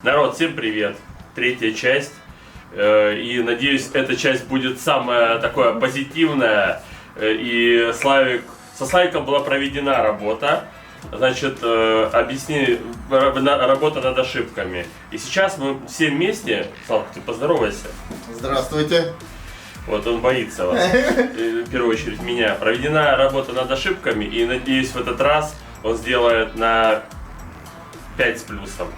Народ, всем привет! Третья часть. И надеюсь, эта часть будет самая такая позитивная. И со Славиком была проведена работа. Значит, работа над ошибками. И сейчас мы все вместе. Славик, ты поздоровайся. Здравствуйте. Вот он боится вас. В первую очередь меня. Проведена работа над ошибками. И надеюсь, в этот раз он сделает на 5 с плюсом.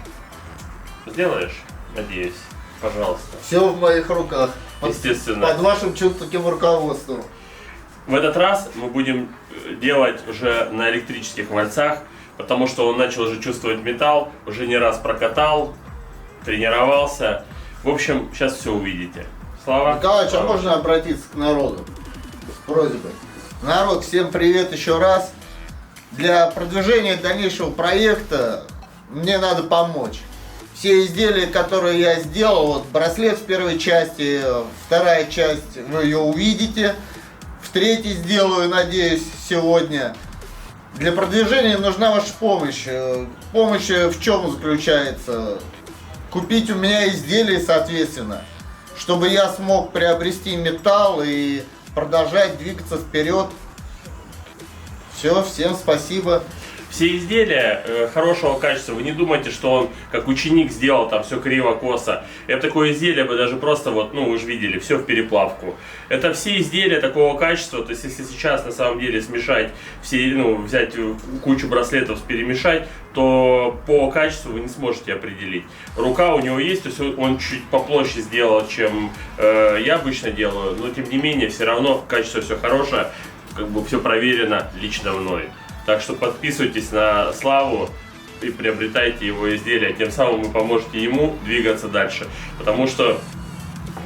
Сделаешь? Надеюсь. Пожалуйста. Все в моих руках. Естественно. Под вашим чутким руководством. В этот раз мы будем делать уже на электрических вальцах, потому что он начал уже чувствовать металл, уже не раз прокатал, тренировался. В общем, сейчас все увидите. Слава. Николаевич, а можно обратиться к народу с просьбой? Народ, всем привет еще раз. Для продвижения дальнейшего проекта мне надо помочь. Все изделия, которые я сделал, вот браслет в первой части, вторая часть, вы ее увидите. В третьей сделаю, надеюсь, сегодня. Для продвижения нужна ваша помощь. Помощь в чем заключается? Купить у меня изделия, соответственно, чтобы я смог приобрести металл и продолжать двигаться вперед. Все, всем спасибо. Все изделия хорошего качества, вы не думайте, что он как ученик сделал там все криво-косо. Я бы такое изделие бы даже просто вот, вы же видели, все в переплавку. Это все изделия такого качества, то есть если сейчас на самом деле смешать все, взять кучу браслетов, перемешать, то по качеству вы не сможете определить. Рука у него есть, то есть он чуть попроще сделал, чем я обычно делаю, но тем не менее все равно качество все хорошее, как бы все проверено лично мной. Так что подписывайтесь на Славу и приобретайте его изделия, тем самым вы поможете ему двигаться дальше. Потому что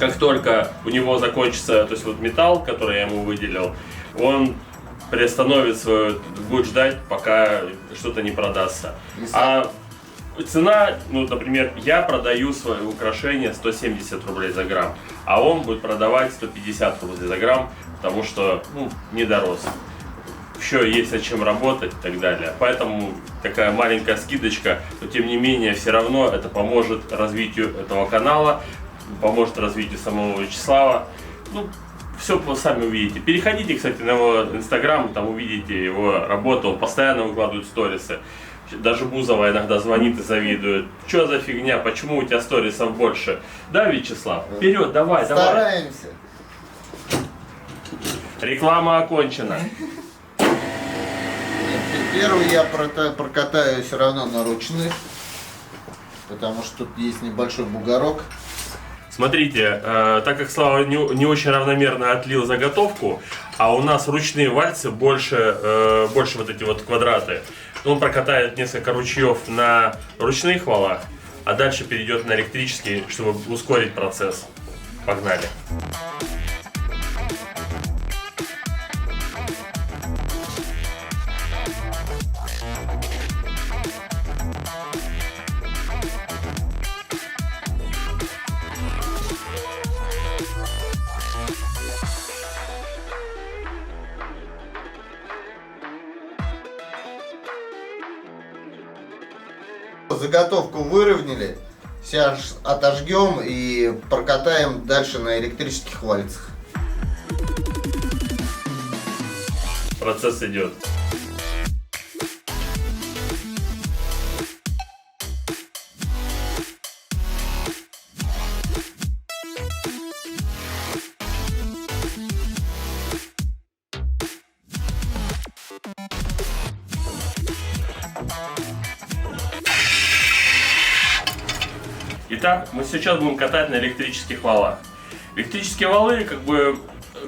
как только у него закончится, то есть вот металл, который я ему выделил, он приостановит свою, будет ждать, пока что-то не продастся. А цена, например, я продаю свои украшения 170 рублей за грамм, а он будет продавать 150 рублей за грамм, потому что не дорос. Еще есть над чем работать и так далее. Поэтому такая маленькая скидочка, но тем не менее все равно это поможет развитию этого канала, поможет развитию самого Вячеслава. Все сами увидите. Переходите, кстати, на его инстаграм, там увидите его работу, он постоянно выкладывает сторисы. Даже Бузова иногда звонит и завидует. Что за фигня, почему у тебя сторисов больше? Да, Вячеслав? Вперед, давай, давай. Стараемся. Реклама окончена. Первый я прокатаю все равно на ручных, потому что тут есть небольшой бугорок. Смотрите, так как Слава не очень равномерно отлил заготовку, а у нас ручные вальцы больше вот эти вот квадраты, он прокатает несколько ручьев на ручных валах, а дальше перейдет на электрический, чтобы ускорить процесс. Погнали! Заготовку выровняли, сейчас отожгем и прокатаем дальше на электрических вальцах. Процесс идет. Итак, мы сейчас будем катать на электрических валах. Электрические валы, как бы,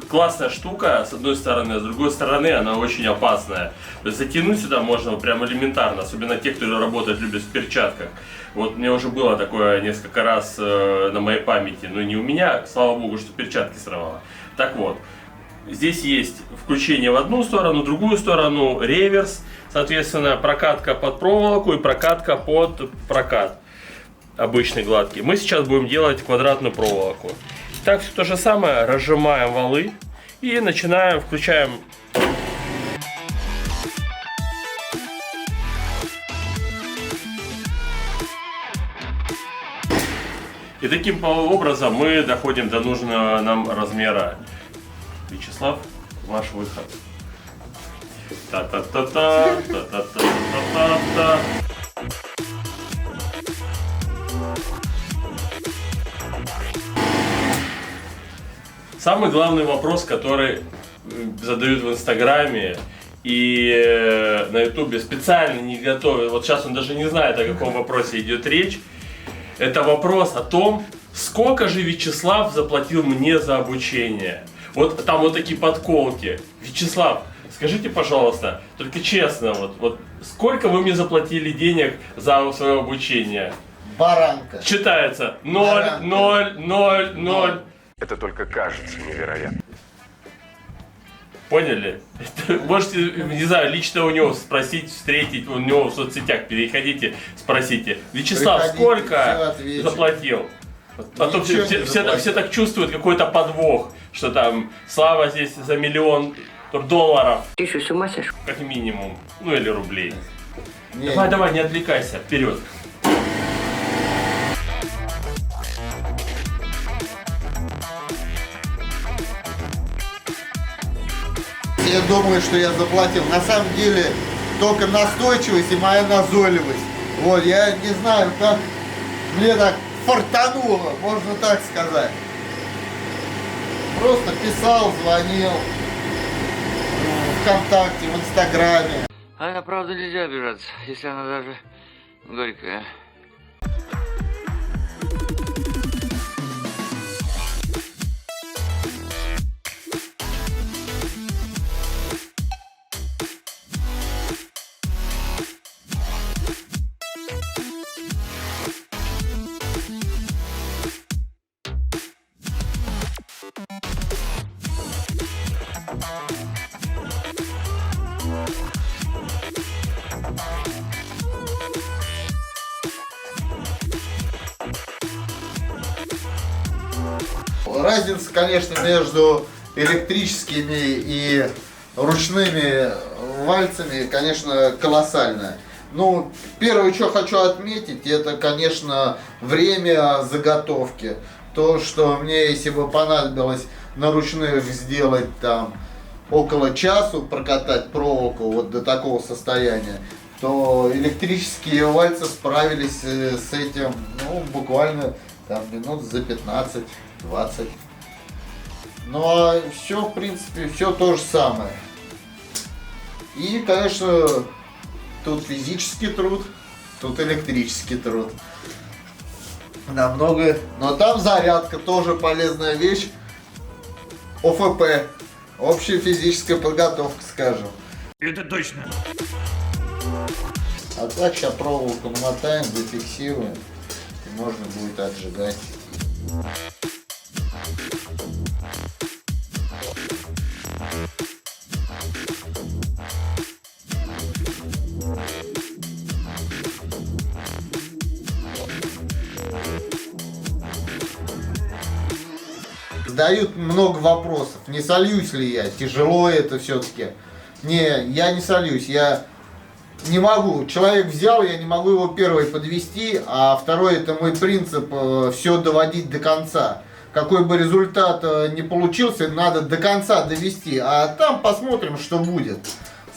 классная штука, с одной стороны, а с другой стороны, она очень опасная. То есть затянуть сюда можно прям элементарно, особенно те, кто работает, любят в перчатках. Вот мне уже было такое несколько раз на моей памяти, но не у меня, слава богу, что перчатки сорвало. Так вот, здесь есть включение в одну сторону, в другую сторону, реверс, соответственно, прокатка под проволоку и прокатка под прокат. Обычный гладкий. Мы сейчас будем делать квадратную проволоку. Так, все то же самое, разжимаем валы и начинаем, включаем. И таким образом мы доходим до нужного нам размера. Вячеслав, ваш выход. Та-та-та-та, та-та-та-та-та-та. Самый главный вопрос, который задают в Инстаграме и на Ютубе, специально не готовят, вот сейчас он даже не знает, о каком вопросе идет речь, это вопрос о том, сколько же Вячеслав заплатил мне за обучение. Вот там вот такие подколки. Вячеслав, скажите, пожалуйста, только честно, вот сколько вы мне заплатили денег за свое обучение? Баранка. Читается 0, 0, 0, 0. Это только кажется невероятным. Поняли? Можете, не знаю, лично у него спросить, встретить, у него в соцсетях переходите, спросите. Вячеслав, Приходите, сколько все заплатил? А то Ничего не заплатил. все так чувствуют какой-то подвох, что там Слава здесь за $1 000 000. Ты что, с ума сошел? Как минимум. Ну или рублей. Не, Давай, давай, не отвлекайся, вперед. Я думаю, что я заплатил. На самом деле, только настойчивость и моя назойливость. Вот, я не знаю, как мне так фартануло, можно так сказать. Просто писал, звонил ВКонтакте, в Инстаграме. А на правду нельзя обижаться, если она даже горькая. Разница, конечно, между электрическими и ручными вальцами, конечно, колоссальная. Ну, первое, что хочу отметить, это, конечно, время заготовки. То, что мне, если бы понадобилось на ручных сделать там около часу, прокатать проволоку вот до такого состояния, то электрические вальцы справились с этим, ну, буквально там минут за 15-20. Ну а все, в принципе, все то же самое. И, конечно, тут физический труд, тут электрический труд. Намного. Но там зарядка тоже полезная вещь. ОФП. Общая физическая подготовка, скажем. Это точно. А так сейчас проволоку намотаем, зафиксируем. И можно будет отжигать. Задают много вопросов. Не сольюсь ли я? Тяжело это все-таки. Не, я не сольюсь. Я не могу. Человек взял, я не могу его первый подвести, а второй это мой принцип все доводить до конца. Какой бы результат ни получился, надо до конца довести. А там посмотрим, что будет.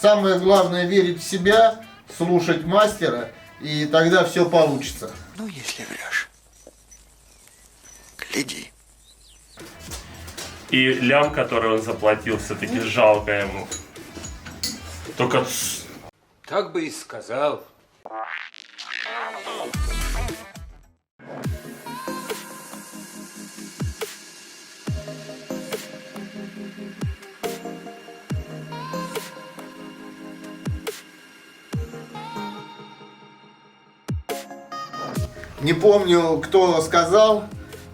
Самое главное верить в себя, слушать мастера, и тогда все получится. Ну, если врешь, гляди. И лям, который он заплатил, все-таки жалко ему. Только... Так бы и сказал. Не помню, кто сказал,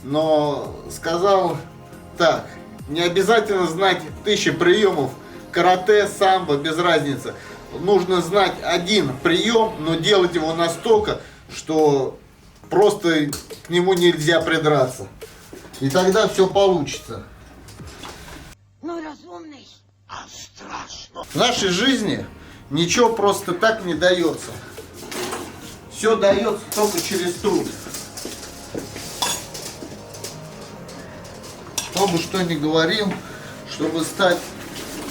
но сказал так. Не обязательно знать 1000 приемов карате, самбо, без разницы. Нужно знать один прием, но делать его настолько, что просто к нему нельзя придраться. И тогда все получится. Ну, разумный. А страшно. В нашей жизни ничего просто так не дается. Все дается только через труд. Кто бы что ни говорил, чтобы стать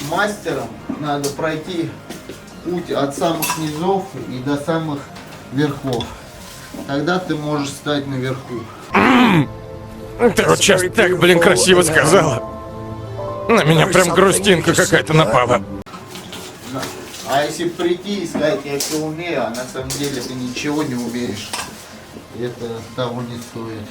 мастером, надо пройти путь от самых низов и до самых верхов. Тогда ты можешь стать наверху. Ты вот сейчас так, блин, красиво сказала. На меня прям грустинка какая-то напала. А если прийти и сказать, я все умею, а на самом деле ты ничего не умеешь, это того не стоит.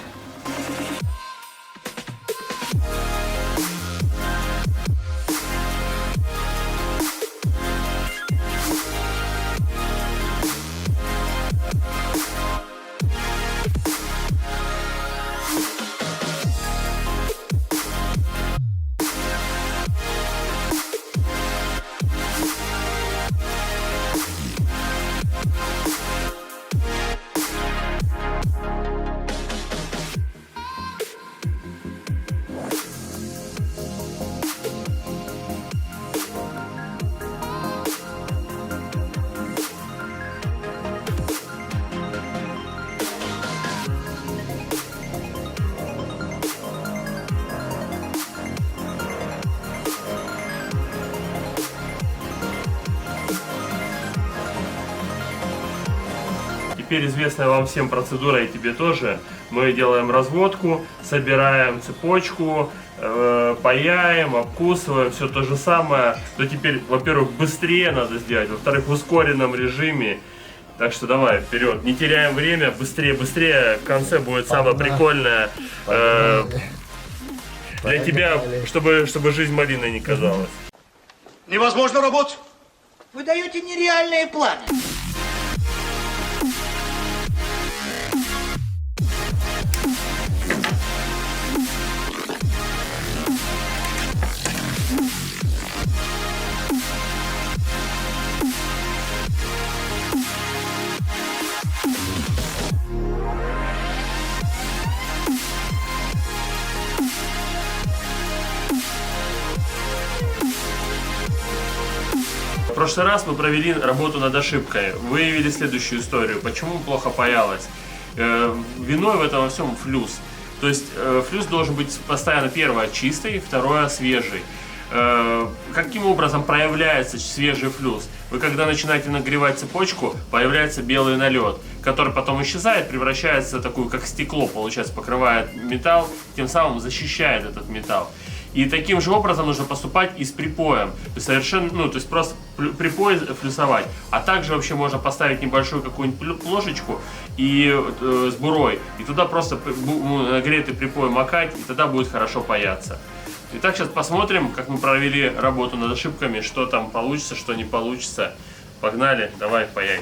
Теперь известная вам всем процедура, и тебе тоже. Мы делаем разводку, собираем цепочку, паяем, обкусываем, все то же самое. Но теперь, во-первых, быстрее надо сделать, во-вторых, в ускоренном режиме. Так что давай, вперед, не теряем время, быстрее, быстрее. В конце будет самое прикольное для тебя, чтобы жизнь малиной не казалась. Невозможно работать. Вы даете нереальные планы. В прошлый раз мы провели работу над ошибкой, выявили следующую историю, почему плохо паялось. Виной в этом во всем флюс. То есть флюс должен быть постоянно, первое, чистый, второе, свежий. Каким образом проявляется свежий флюс? Вы когда начинаете нагревать цепочку, появляется белый налет, который потом исчезает, превращается в такую, как стекло, получается, покрывает металл, тем самым защищает этот металл. И таким же образом нужно поступать и с припоем. То есть совершенно, то есть просто припой флюсовать. А также вообще можно поставить небольшую какую-нибудь плошечку и с бурой. И туда просто нагретый припой макать, и тогда будет хорошо паяться. Итак, сейчас посмотрим, как мы провели работу над ошибками, что там получится, что не получится. Погнали, давай паяй.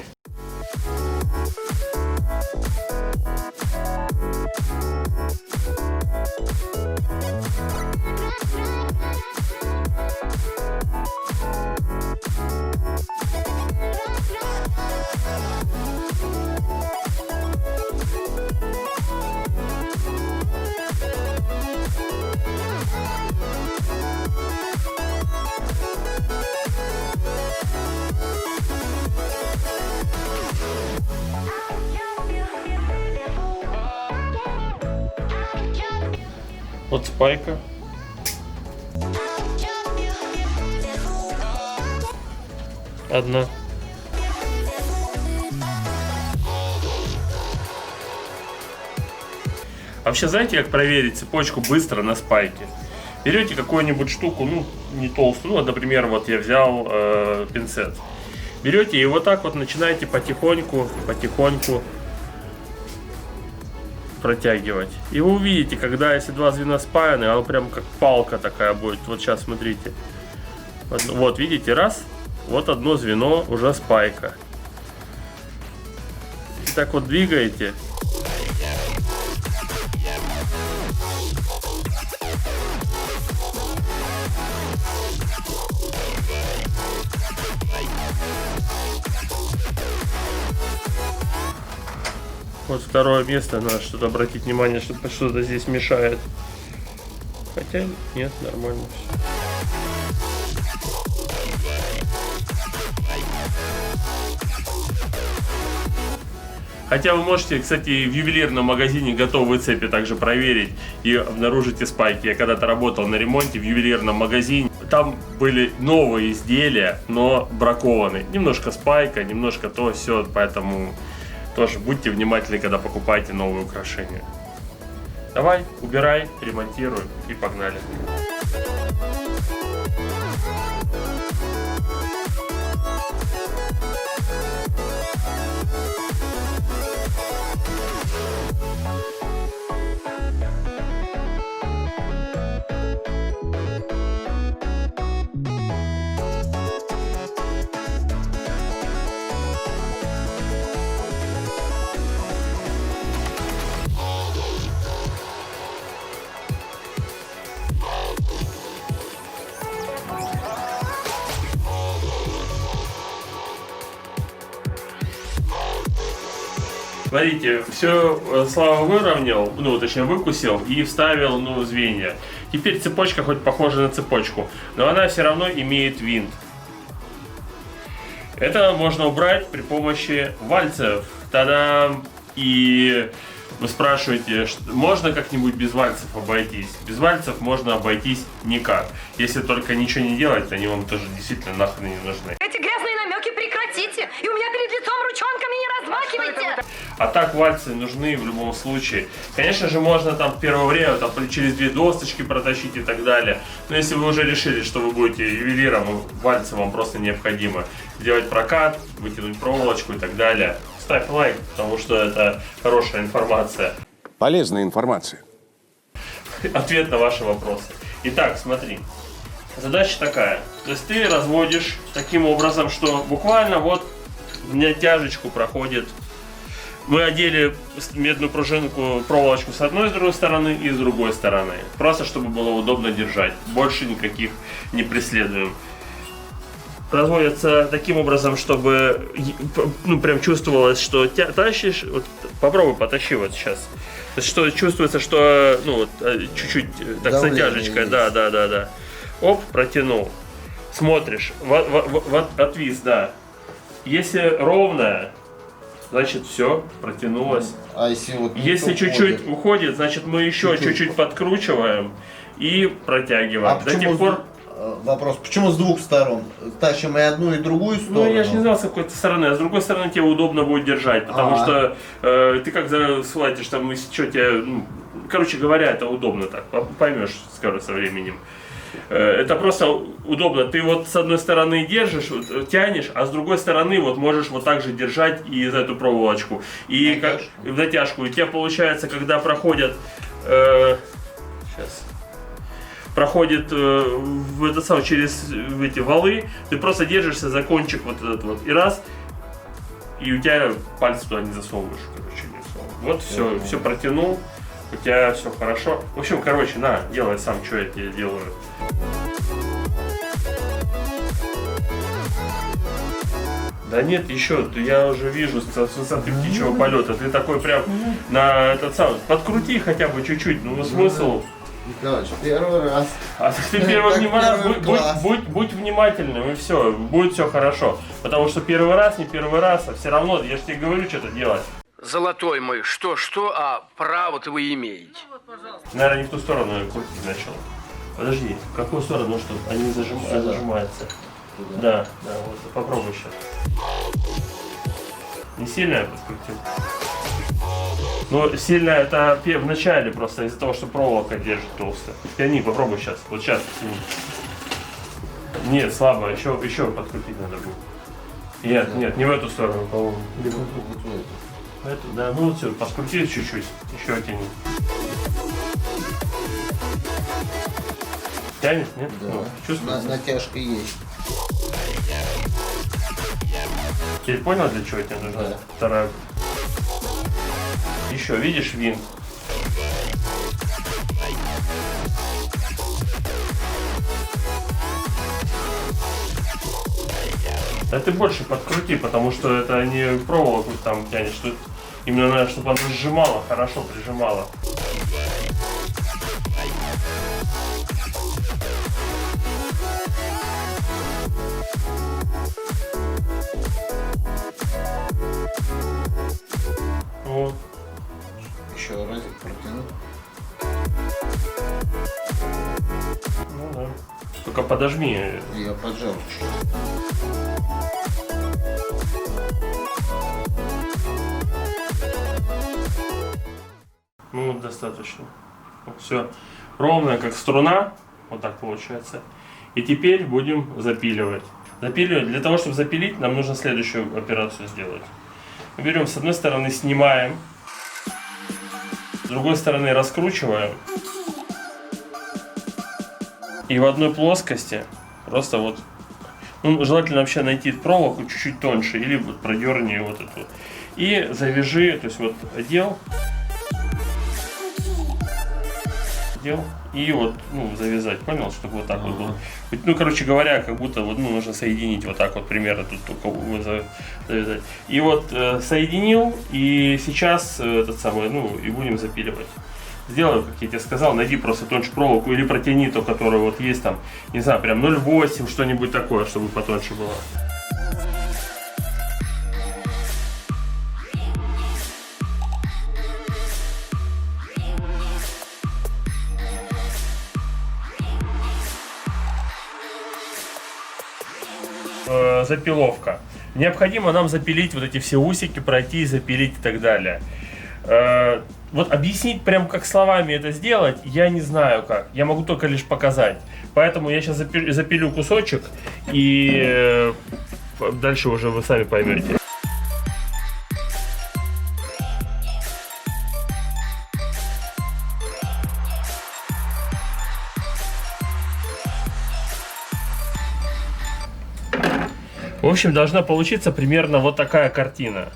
Вот спайка. Одна. Вообще, знаете, как проверить цепочку быстро на спайке? Берете какую-нибудь штуку, не толстую, например, вот я взял пинцет. Берете и вот так вот начинаете потихоньку протягивать. И вы увидите, когда если два звена спаяны, оно прям как палка такая будет. Вот сейчас смотрите. Вот видите, раз, вот одно звено уже спайка. И так вот двигаете. Вот второе место, надо что-то обратить внимание, что что-то здесь мешает. Хотя нет, нормально все. Хотя вы можете, кстати, в ювелирном магазине готовые цепи также проверить и обнаружите спайки. Я когда-то работал на ремонте в ювелирном магазине. Там были новые изделия, но бракованные. Немножко спайка, немножко то, все, поэтому тоже будьте внимательны, когда покупаете новые украшения. Давай, убирай, ремонтируй и погнали. Смотрите, все Слава выровнял, ну точнее выкусил и вставил, ну, звенья. Теперь цепочка хоть похожа на цепочку, но она все равно имеет винт. Это можно убрать при помощи вальцев. Та-дам! И вы спрашиваете, можно как-нибудь без вальцев обойтись? Без вальцев можно обойтись никак. Если только ничего не делать, они вам тоже действительно нахрен не нужны. Эти грязные намеки прекратите! И у меня перед лицом ручонками не размахивайте! А так вальцы нужны в любом случае. Конечно же, можно там в первое время там, через 2 досточки протащить и так далее. Но если вы уже решили, что вы будете ювелиром, вальцы вам просто необходимо сделать прокат, вытянуть проволочку и так далее. Ставь лайк, потому что это хорошая информация. Полезная информация. Ответ на ваши вопросы. Итак, смотри. Задача такая. То есть ты разводишь таким образом, что буквально вот у меня тяжечку проходит. Мы одели медную пружинку, проволочку с одной и с другой стороны и с другой стороны. Просто чтобы было удобно держать. Больше никаких не преследуем. Разводится таким образом, чтобы ну, прям чувствовалось, что тащишь. Вот, попробуй потащи вот сейчас. То есть, что чувствуется, что ну, вот, чуть-чуть так с натяжечкой. Да. Оп, протянул. Смотришь, отвис, да. Если ровная, значит все, протянулось. А если вот если чуть-чуть уходит, значит мы еще чуть-чуть подкручиваем и протягиваем. А до тех пор. Вопрос, почему с двух сторон? Тащим и одну, и другую сторону? Ну, я же не знал, с какой стороны. А с другой стороны тебе удобно будет держать, потому что ты как схватишь там, если что тебе... Ну, короче говоря, это удобно так. Поймешь скоро со временем. Это просто удобно. Ты вот с одной стороны держишь, тянешь, а с другой стороны вот можешь вот так же держать и за эту проволочку. И как в натяжку. И у тебя получается, когда проходят... проходит в этот самый, через эти валы, ты просто держишься за кончик вот этот вот, и раз, и у тебя пальцы туда не засовываешь, короче, не засовываешь. Вот все протянул, у тебя все хорошо. В общем, короче, на, делай сам, что я тебе делаю. Да нет, еще, я уже вижу с высоты птичьего полета, ты такой прям на этот самый, подкрути хотя бы чуть-чуть, ну смысл. Николаевич, первый раз. А ты первый раз будь внимательным, и все, будет все хорошо. Потому что первый раз, не первый раз, а все равно, я же тебе говорю, что-то делать. Золотой мой, что, а право-то вы имеете? Наверное, не в ту сторону я крутить начал. Подожди, в какую сторону, что они зажимаются? Да, вот, попробуй сейчас. Не сильно я подкрутил? Но сильно это в начале просто из-за того, что проволока держит толстая. Тяни, попробуй сейчас. Вот сейчас тяни. Нет, слабо, еще подкрутить надо будет. Нет, не в эту сторону, по-моему. В эту, да, ну вот все, подкрути чуть-чуть, еще тяни. Тянет, нет? Да. Ну, чувствуется? Натяжка есть. Теперь понял, для чего тебе нужна вторая? Еще, видишь винт? Да ты больше подкрути, потому что это не проволоку там тянешь, что именно надо, чтобы она сжимала, хорошо прижимала. Вот. Еще разик протянуть. Ну да. Только подожми. Я поджал чуть. Ну, достаточно. Все ровно, как струна. Вот так получается. И теперь будем запиливать. Запиливать. Для того, чтобы запилить, нам нужно следующую операцию сделать. Мы берем, с одной стороны, снимаем. С другой стороны, раскручиваем. И в одной плоскости просто вот, ну, желательно вообще найти проволоку чуть-чуть тоньше, или вот продерни вот эту. И завяжи, то есть вот одел, и вот, ну, завязать, понял, чтобы вот так вот было. Ну, короче говоря, как будто вот, ну, нужно соединить вот так вот примерно тут только завязать. И вот соединил, и сейчас этот самый, ну, и будем запиливать. Сделай, как я тебе сказал, найди просто тоньше проволоку или протяни ту, которая вот есть там, не знаю, прям 0,8, что-нибудь такое, чтобы потоньше было. Запиловка. Необходимо нам запилить вот эти все усики, пройти, запилить и так далее. Вот объяснить прям как словами это сделать, я не знаю как. Я могу только лишь показать. Поэтому я сейчас запилю кусочек, и дальше уже вы сами поймете. В общем, должна получиться примерно вот такая картина.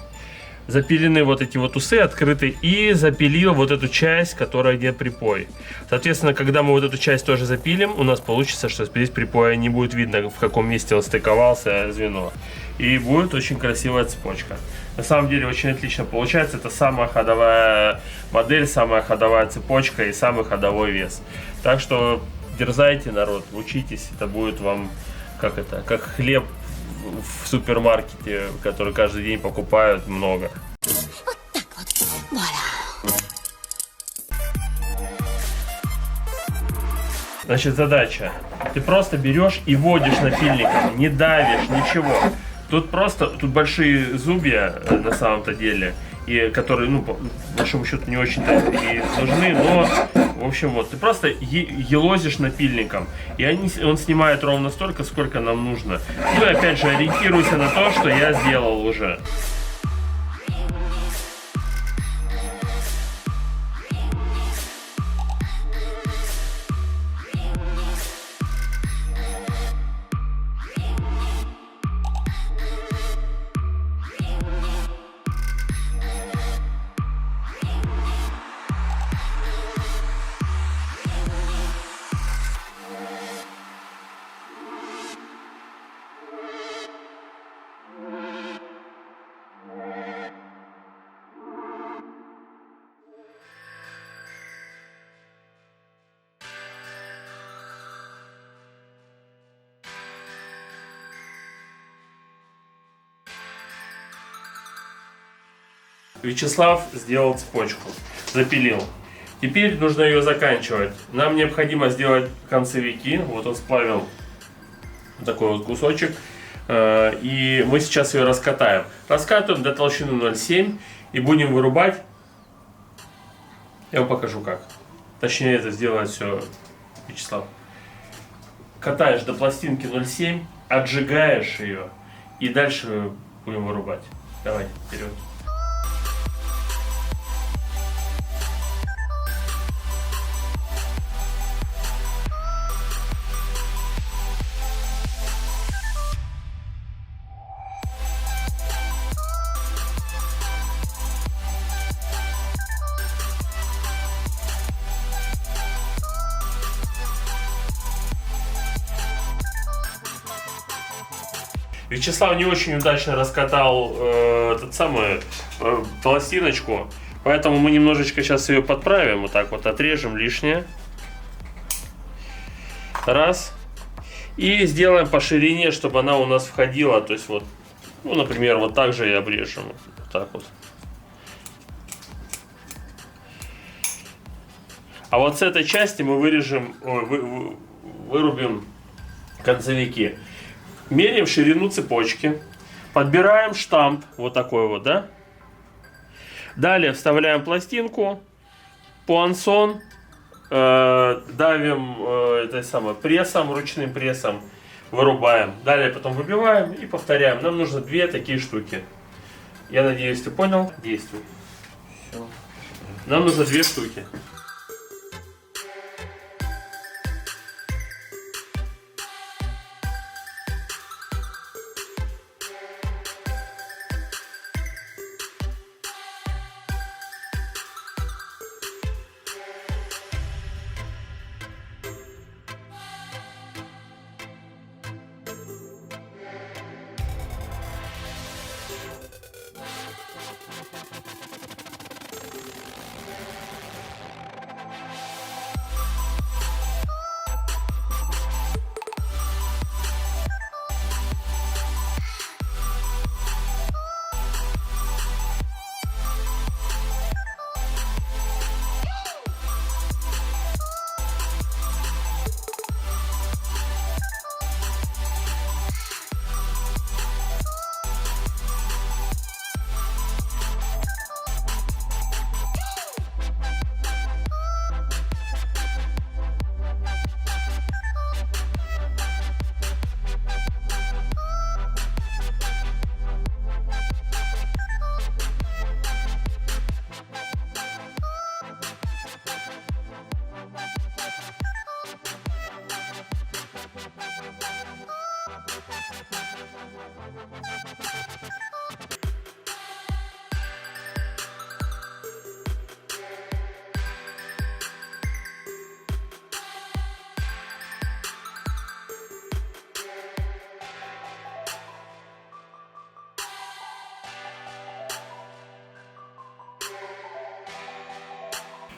Запилены вот эти вот усы открыты, и запилил вот эту часть, которая где припой. Соответственно, когда мы вот эту часть тоже запилим, у нас получится, что здесь припоя не будет видно, в каком месте он стыковался, звено. И будет очень красивая цепочка. На самом деле очень отлично получается. Это самая ходовая модель, самая ходовая цепочка и самый ходовой вес. Так что дерзайте, народ, учитесь. Это будет вам как хлеб в супермаркете, который каждый день покупают много. Вот так вот. Значит, задача. Ты просто берешь и водишь напильником, не давишь, ничего. Тут большие зубья на самом-то деле, и которые, ну, по большому счету не очень-то и нужны, но, в общем, вот, ты просто елозишь напильником, и он снимает ровно столько, сколько нам нужно. Ну и опять же, ориентируйся на то, что я сделал уже. Вячеслав сделал цепочку, запилил. Теперь нужно ее заканчивать. Нам необходимо сделать концевики. Вот он сплавил такой вот кусочек. И мы сейчас ее раскатаем. Раскатываем до толщины 0,7 и будем вырубать. Я вам покажу как. Точнее, это сделает все Вячеслав. Катаешь до пластинки 0,7, отжигаешь ее и дальше будем вырубать. Давай, вперед. Вячеслав не очень удачно раскатал пластиночку, поэтому мы немножечко сейчас ее подправим, вот так вот отрежем лишнее. Раз. И сделаем по ширине, чтобы она у нас входила, то есть вот, ну, например, вот так же и обрежем, вот так вот. А вот с этой части мы вырежем, вырубим концевики. Меряем ширину цепочки. Подбираем штамп, вот такой вот, да? Далее вставляем пластинку, пуансон, давим прессом, ручным прессом, вырубаем. Далее потом выбиваем и повторяем. Нам нужно 2 такие штуки. Я надеюсь, ты понял? Действуй. Все. Нам нужно 2 штуки.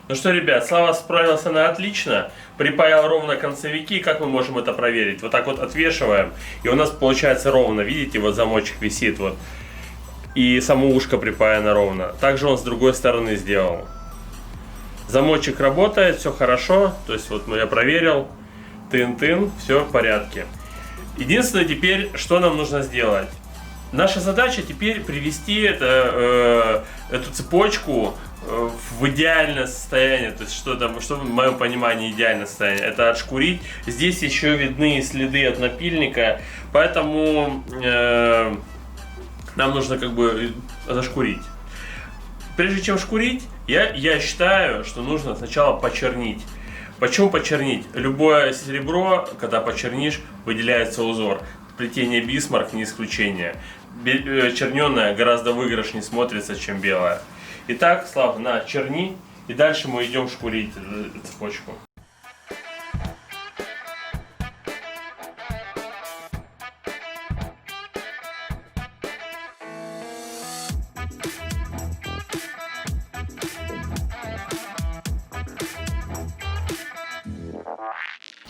Ну что, ребят, Слава справился на отлично, припаял ровно концевики. Как мы можем это проверить? Вот так вот отвешиваем, и у нас получается ровно. Видите, вот замочек висит вот, и само ушко припаяно ровно. Также он с другой стороны сделал. Замочек работает, все хорошо, то есть вот я проверил, тын-тын, все в порядке. Единственное теперь, что нам нужно сделать? Наша задача теперь привести эту цепочку в идеальное состояние. То есть что в моем понимании идеальное состояние? Это отшкурить. Здесь еще видны следы от напильника, поэтому нам нужно как бы зашкурить. Прежде чем шкурить, я считаю, что нужно сначала почернить. Почему почернить? Любое серебро, когда почернишь, выделяется узор. Плетение Бисмарк не исключение. Черненое гораздо выигрышнее смотрится, чем белое. Итак, Слав, на, черни, и дальше мы идем шкурить цепочку.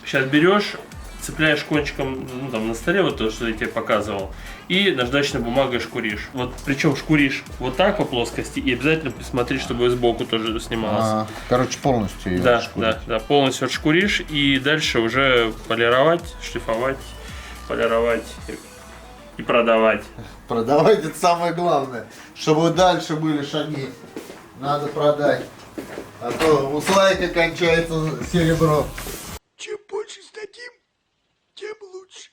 Сейчас берешь, цепляешь кончиком на столе, вот то, что я тебе показывал, и наждачной бумагой шкуришь. Вот, причем шкуришь вот так по плоскости, и обязательно посмотри, чтобы сбоку тоже снималось. Короче, полностью ее шкурить. Да, полностью отшкуришь, и дальше уже полировать, шлифовать, полировать и продавать. Продавать — это самое главное. Чтобы дальше были шаги, надо продать. А то у Слайка кончается серебро. Чем больше сдадим, тем лучше.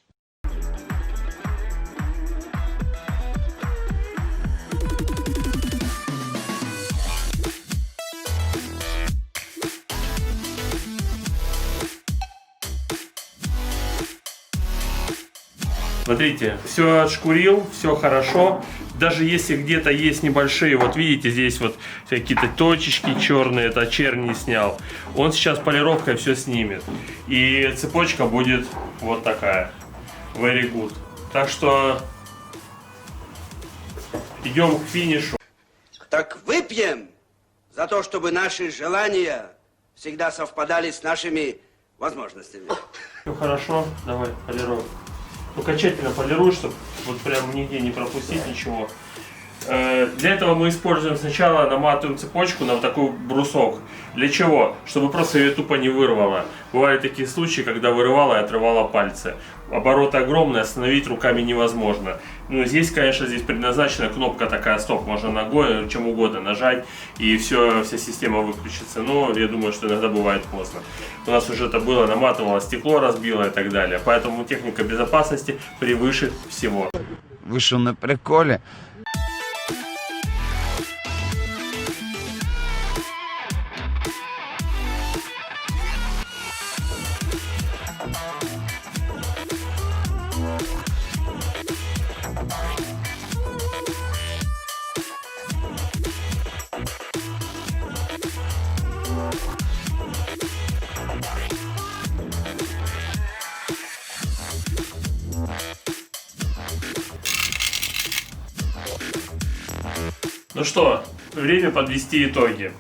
Смотрите, все отшкурил, все хорошо. Даже если где-то есть небольшие, вот видите, здесь вот какие-то точечки черные, это черни снял. Он сейчас полировкой все снимет. И цепочка будет вот такая. Very good. Так что идем к финишу. Так выпьем за то, чтобы наши желания всегда совпадали с нашими возможностями. Все хорошо, давай, полируй. Окончательно полируй, чтобы вот прям нигде не пропустить ничего. Для этого мы используем сначала, наматываем цепочку на вот такой брусок. Для чего? Чтобы просто ее тупо не вырвало. Бывают такие случаи, когда вырывало и отрывало пальцы. Обороты огромные, остановить руками невозможно. Ну, здесь, конечно, здесь предназначена кнопка такая стоп. Можно ногой, чем угодно нажать, и вся система выключится. Но я думаю, что иногда бывает поздно. У нас уже это было, наматывало стекло, разбило и так далее. Поэтому техника безопасности превыше всего. Вышел на приколе. Ну что, время подвести итоги.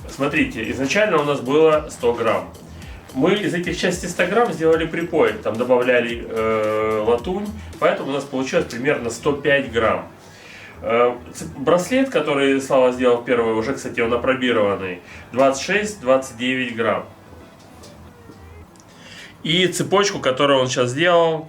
Смотрите, изначально у нас было 100 грамм. Мы из этих частей 100 грамм сделали припой, там добавляли латунь, поэтому у нас получилось примерно 105 грамм. Браслет, который Слава сделал первый, уже, кстати, он опробированный, 26-29 грамм. И цепочку, которую он сейчас сделал,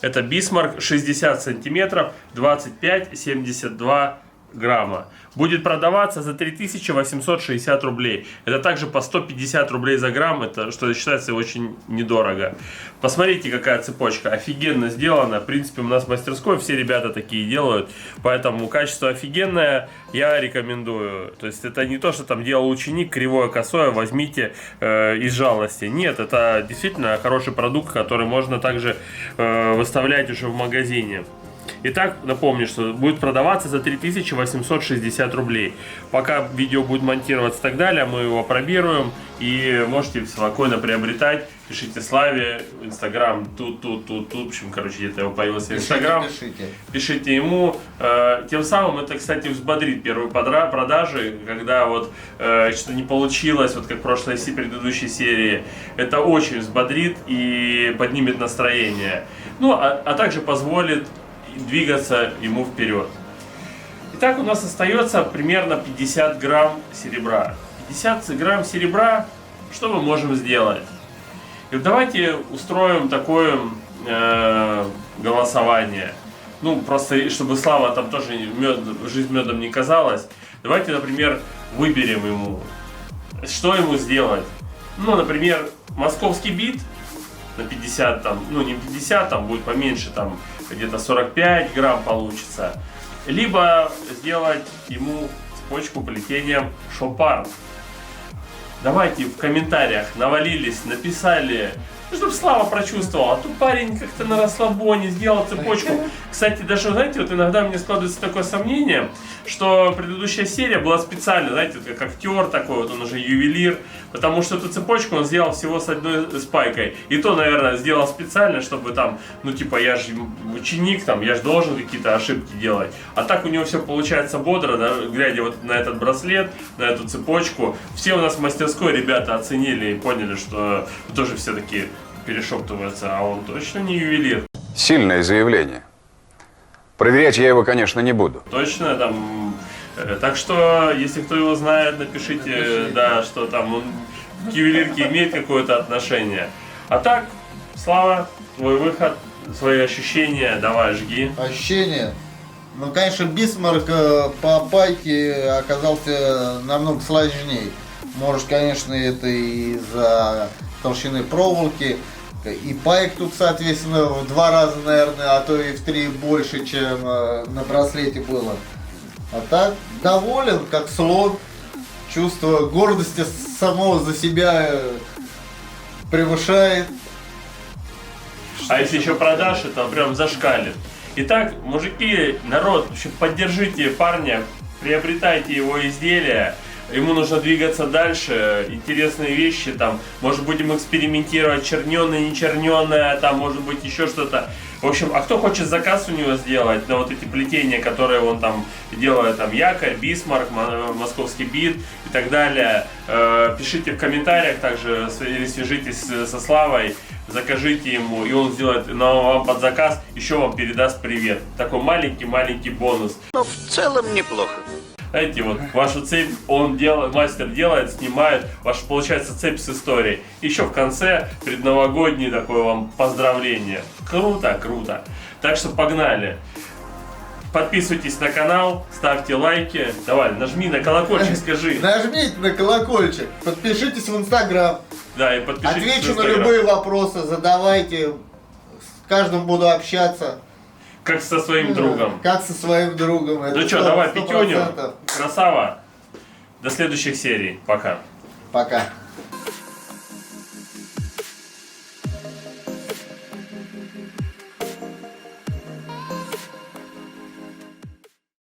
это Bismarck 60 сантиметров, 25-72 грамма. Будет продаваться за 3860 рублей. Это также по 150 рублей за грамм, это что считается очень недорого. Посмотрите, какая цепочка, офигенно сделана. В принципе, у нас в мастерской все ребята такие делают, поэтому качество офигенное, я рекомендую. То есть это не то, что там делал ученик, кривое, косое, возьмите из жалости. Нет, это действительно хороший продукт, который можно также выставлять уже в магазине. Итак, напомню, что будет продаваться за 3860 рублей. Пока видео будет монтироваться и так далее, мы его пробируем и можете спокойно приобретать. Пишите Славе, Инстаграм, тут. В общем, короче, где-то его появился Инстаграм. Пишите ему. Тем самым это, кстати, взбодрит первые продажи, когда вот что-то не получилось, вот как в прошлой предыдущей серии. Это очень взбодрит и поднимет настроение. Ну, а также позволит двигаться ему вперед. Итак, у нас остается примерно 50 грамм серебра. 50 грамм серебра, что мы можем сделать? И давайте устроим такое голосование. Ну, просто, чтобы Слава там тоже жизнь медом не казалась. Давайте, например, выберем ему, что ему сделать. Ну, например, московский бит на 50, там, ну не 50, там будет поменьше, там где-то 45 грамм получится. Либо сделать ему цепочку плетения Шопар. Давайте в комментариях навалились, написали, чтобы Слава прочувствовал. А тут парень как-то на расслабоне сделал цепочку. Кстати, даже, знаете, вот иногда мне складывается такое сомнение, что предыдущая серия была специально, знаете, как актер такой, вот он уже ювелир, потому что эту цепочку он сделал всего с одной спайкой. И то, наверное, сделал специально, чтобы там, ну типа, я же ученик, там, я же должен какие-то ошибки делать. А так у него все получается бодро, да, глядя вот на этот браслет, на эту цепочку. Все у нас в мастерской ребята оценили и поняли, что тоже все такие перешептываются, а он точно не ювелир. Сильное заявление. Проверять я его, конечно, не буду. Точно, там. Так что, если кто его знает, напишите, да, что там он к ювелирке имеет какое-то отношение. А так, Слава, твой выход, свои ощущения, давай, жги. Ощущения? Ну, конечно, Bismarck по пайке оказался намного сложнее. Может, конечно, это из-за толщины проволоки. И пайк тут, соответственно, в 2 раза, наверное, а то и в 3 больше, чем на браслете было. А так, доволен, как слон. Чувство гордости самого за себя превышает. А если еще продашь, это прям зашкалит. Итак, мужики, народ, в общем, поддержите парня, приобретайте его изделия. Ему нужно двигаться дальше, интересные вещи, там, может будем экспериментировать, черненое, не черненое, там, может быть, еще что-то. В общем, а кто хочет заказ у него сделать на вот эти плетения, которые он там делает, там, якорь, Bismarck, московский бит и так далее, пишите в комментариях также или свяжитесь со Славой. закажите ему, и он сделает вам под заказ, еще вам передаст привет. Такой маленький бонус. Но в целом неплохо. Знаете, вот вашу цепь он делает, мастер делает, снимает, ваша получается цепь с историей. Еще в конце предновогоднее такое вам поздравление. Круто. Так что погнали. Подписывайтесь на канал, ставьте лайки. Давай, нажми на колокольчик, скажи. Нажмите на колокольчик, подпишитесь в Инстаграм. Да, и подпишитесь Отвечу в на Инстаграм. любые вопросы, задавайте. С каждым буду общаться. Как со своим другом. Как со своим другом. Ну что, давай, пятюню. Красава. До следующих серий. Пока. Пока.